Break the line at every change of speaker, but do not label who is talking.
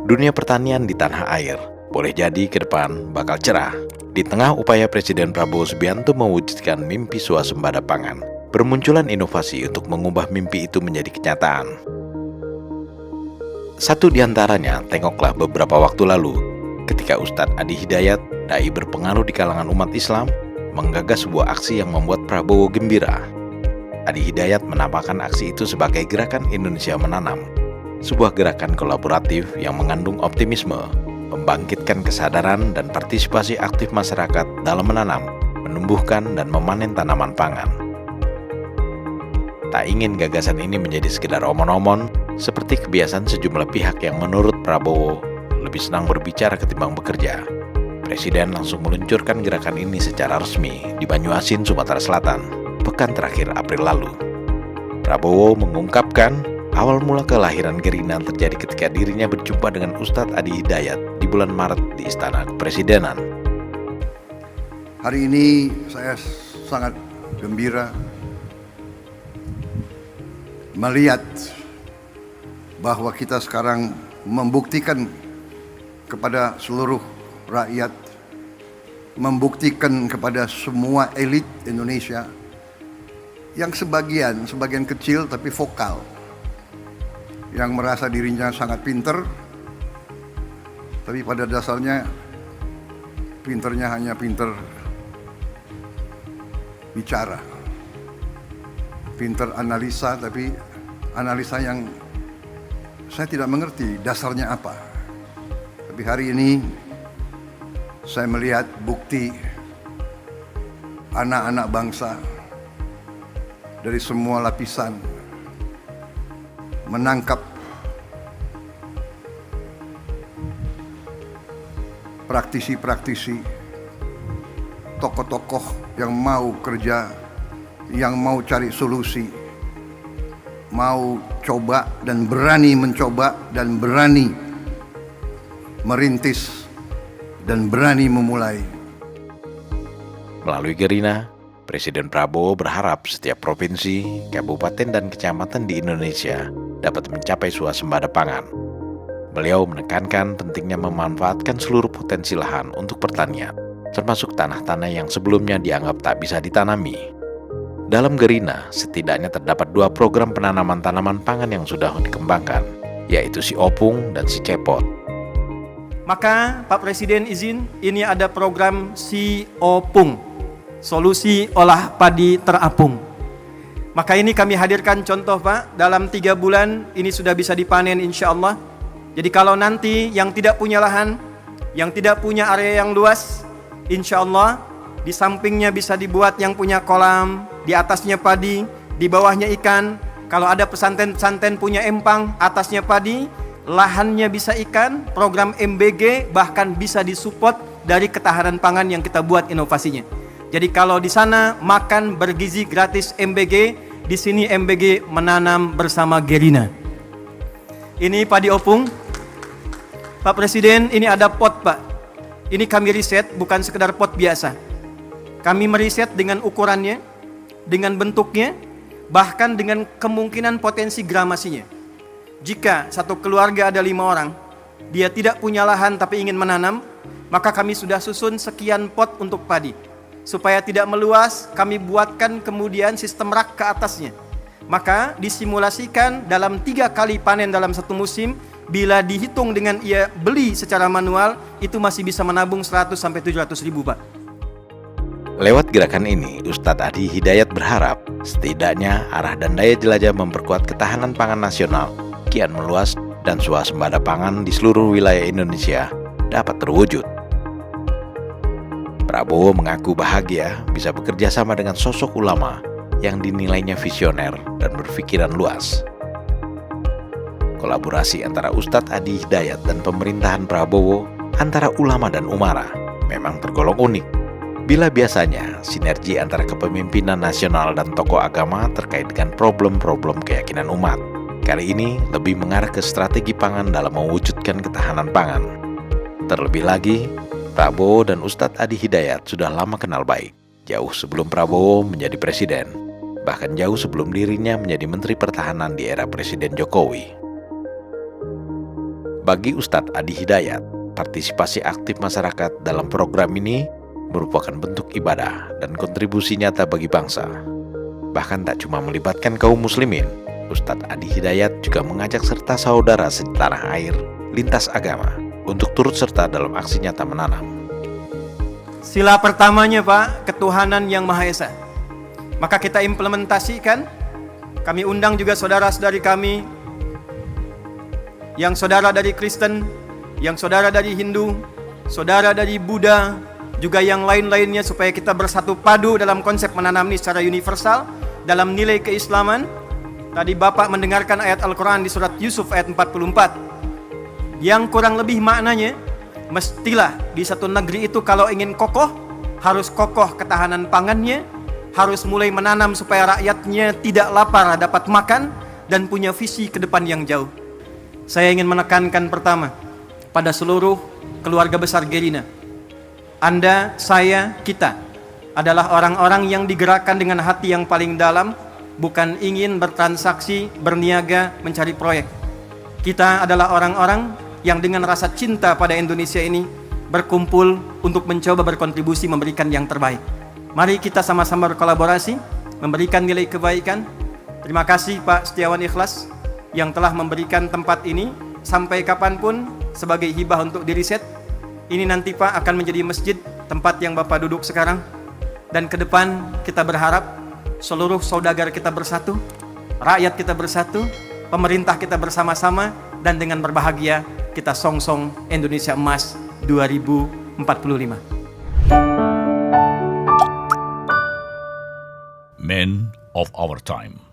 Dunia pertanian di tanah air boleh jadi ke depan bakal cerah. Di tengah upaya Presiden Prabowo Subianto mewujudkan mimpi swasembada pangan, bermunculan inovasi untuk mengubah mimpi itu menjadi kenyataan. Satu di antaranya, tengoklah beberapa waktu lalu, ketika Ustadz Adi Hidayat, dai berpengaruh di kalangan umat Islam, menggagas sebuah aksi yang membuat Prabowo gembira. Adi Hidayat menamakan aksi itu sebagai Gerakan Indonesia Menanam, sebuah gerakan kolaboratif yang mengandung optimisme, membangkitkan kesadaran dan partisipasi aktif masyarakat dalam menanam, menumbuhkan dan memanen tanaman pangan. Tak ingin gagasan ini menjadi sekedar omon-omon, seperti kebiasaan sejumlah pihak yang menurut Prabowo lebih senang berbicara ketimbang bekerja. Presiden langsung meluncurkan gerakan ini secara resmi di Banyuasin, Sumatera Selatan, pekan terakhir April lalu. Prabowo mengungkapkan awal mula kelahiran Gerina terjadi ketika dirinya berjumpa dengan Ustadz Adi Hidayat di bulan Maret di Istana Kepresidenan.
Hari ini saya sangat gembira melihat bahwa kita sekarang membuktikan kepada seluruh rakyat, membuktikan kepada semua elit Indonesia yang sebagian kecil tapi vokal, yang merasa dirinya sangat pinter, tapi pada dasarnya pinternya hanya pinter bicara, pinter analisa, tapi analisa yang saya tidak mengerti dasarnya apa. Tapi hari ini saya melihat bukti anak-anak bangsa dari semua lapisan menangkap praktisi-praktisi, tokoh-tokoh yang mau kerja, yang mau cari solusi, mau coba dan berani mencoba dan berani merintis dan berani memulai.
Melalui Gerina, Presiden Prabowo berharap setiap provinsi, kabupaten, dan kecamatan di Indonesia dapat mencapai swasembada pangan. Beliau menekankan pentingnya memanfaatkan seluruh potensi lahan untuk pertanian, termasuk tanah-tanah yang sebelumnya dianggap tak bisa ditanami. Dalam Gerina, setidaknya terdapat 2 program penanaman tanaman pangan yang sudah dikembangkan, yaitu Si Opung dan Si Cepot.
Maka Pak Presiden izin, ini ada program Si Opung, solusi olah padi terapung. Maka ini kami hadirkan contoh Pak, dalam 3 bulan ini sudah bisa dipanen insya Allah. Jadi kalau nanti yang tidak punya lahan, yang tidak punya area yang luas, insya Allah di sampingnya bisa dibuat yang punya kolam, di atasnya padi, di bawahnya ikan. Kalau ada pesantren-pesantren punya empang, atasnya padi, lahannya bisa ikan, program MBG bahkan bisa disupport dari ketahanan pangan yang kita buat inovasinya. Jadi kalau di sana makan bergizi gratis MBG, di sini MBG menanam bersama Gerina. Ini padi opung. Pak Presiden, ini ada pot Pak. Ini kami riset, bukan sekedar pot biasa. Kami meriset dengan ukurannya, dengan bentuknya, bahkan dengan kemungkinan potensi gramasinya. Jika satu keluarga ada 5 orang, dia tidak punya lahan tapi ingin menanam, maka kami sudah susun sekian pot untuk padi. Supaya tidak meluas, kami buatkan kemudian sistem rak ke atasnya. Maka disimulasikan dalam 3 kali panen dalam satu musim, bila dihitung dengan ia beli secara manual, itu masih bisa menabung 100-700 ribu Pak.
Lewat gerakan ini, Ustadz Adi Hidayat berharap setidaknya arah dan daya jelajah memperkuat ketahanan pangan nasional kian meluas dan swasembada pangan di seluruh wilayah Indonesia dapat terwujud. Prabowo mengaku bahagia bisa bekerja sama dengan sosok ulama yang dinilainya visioner dan berpikiran luas. Kolaborasi antara Ustadz Adi Hidayat dan pemerintahan Prabowo, antara ulama dan umara, memang tergolong unik. Bila biasanya sinergi antara kepemimpinan nasional dan tokoh agama terkait dengan problem-problem keyakinan umat, kali ini lebih mengarah ke strategi pangan dalam mewujudkan ketahanan pangan. Terlebih lagi, Prabowo dan Ustadz Adi Hidayat sudah lama kenal baik, jauh sebelum Prabowo menjadi presiden. bahkan jauh sebelum dirinya menjadi Menteri Pertahanan di era Presiden Jokowi. Bagi Ustadz Adi Hidayat, partisipasi aktif masyarakat dalam program ini merupakan bentuk ibadah dan kontribusi nyata bagi bangsa. Bahkan tak cuma melibatkan kaum muslimin, Ustadz Adi Hidayat juga mengajak serta saudara setanah air lintas agama untuk turut serta dalam aksi nyata menanam.
Sila pertamanya Pak, ketuhanan yang Maha Esa. Maka kita implementasikan, kami undang juga saudara-saudari kami, yang saudara dari Kristen, yang saudara dari Hindu, saudara dari Buddha, juga yang lain-lainnya supaya kita bersatu padu dalam konsep menanam ini secara universal, dalam nilai keislaman. Tadi Bapak mendengarkan ayat Al-Quran di surat Yusuf ayat 44, yang kurang lebih maknanya, mestilah di satu negeri itu kalau ingin kokoh, harus kokoh ketahanan pangannya, harus mulai menanam supaya rakyatnya tidak lapar dapat makan, dan punya visi ke depan yang jauh. Saya ingin menekankan pertama, pada seluruh keluarga besar Gerina, Anda, saya, kita adalah orang-orang yang digerakkan dengan hati yang paling dalam, bukan ingin bertransaksi, berniaga, mencari proyek. Kita adalah orang-orang yang dengan rasa cinta pada Indonesia ini berkumpul untuk mencoba berkontribusi memberikan yang terbaik. Mari kita sama-sama berkolaborasi, memberikan nilai kebaikan. Terima kasih Pak Setiawan Ikhlas yang telah memberikan tempat ini sampai kapanpun sebagai hibah untuk diriset. Ini nanti Pak akan menjadi masjid, tempat yang Bapak duduk sekarang. Dan ke depan kita berharap seluruh saudagar kita bersatu, rakyat kita bersatu, pemerintah kita bersama-sama, dan dengan berbahagia kita song-song Indonesia Emas 2045.
Men of our time.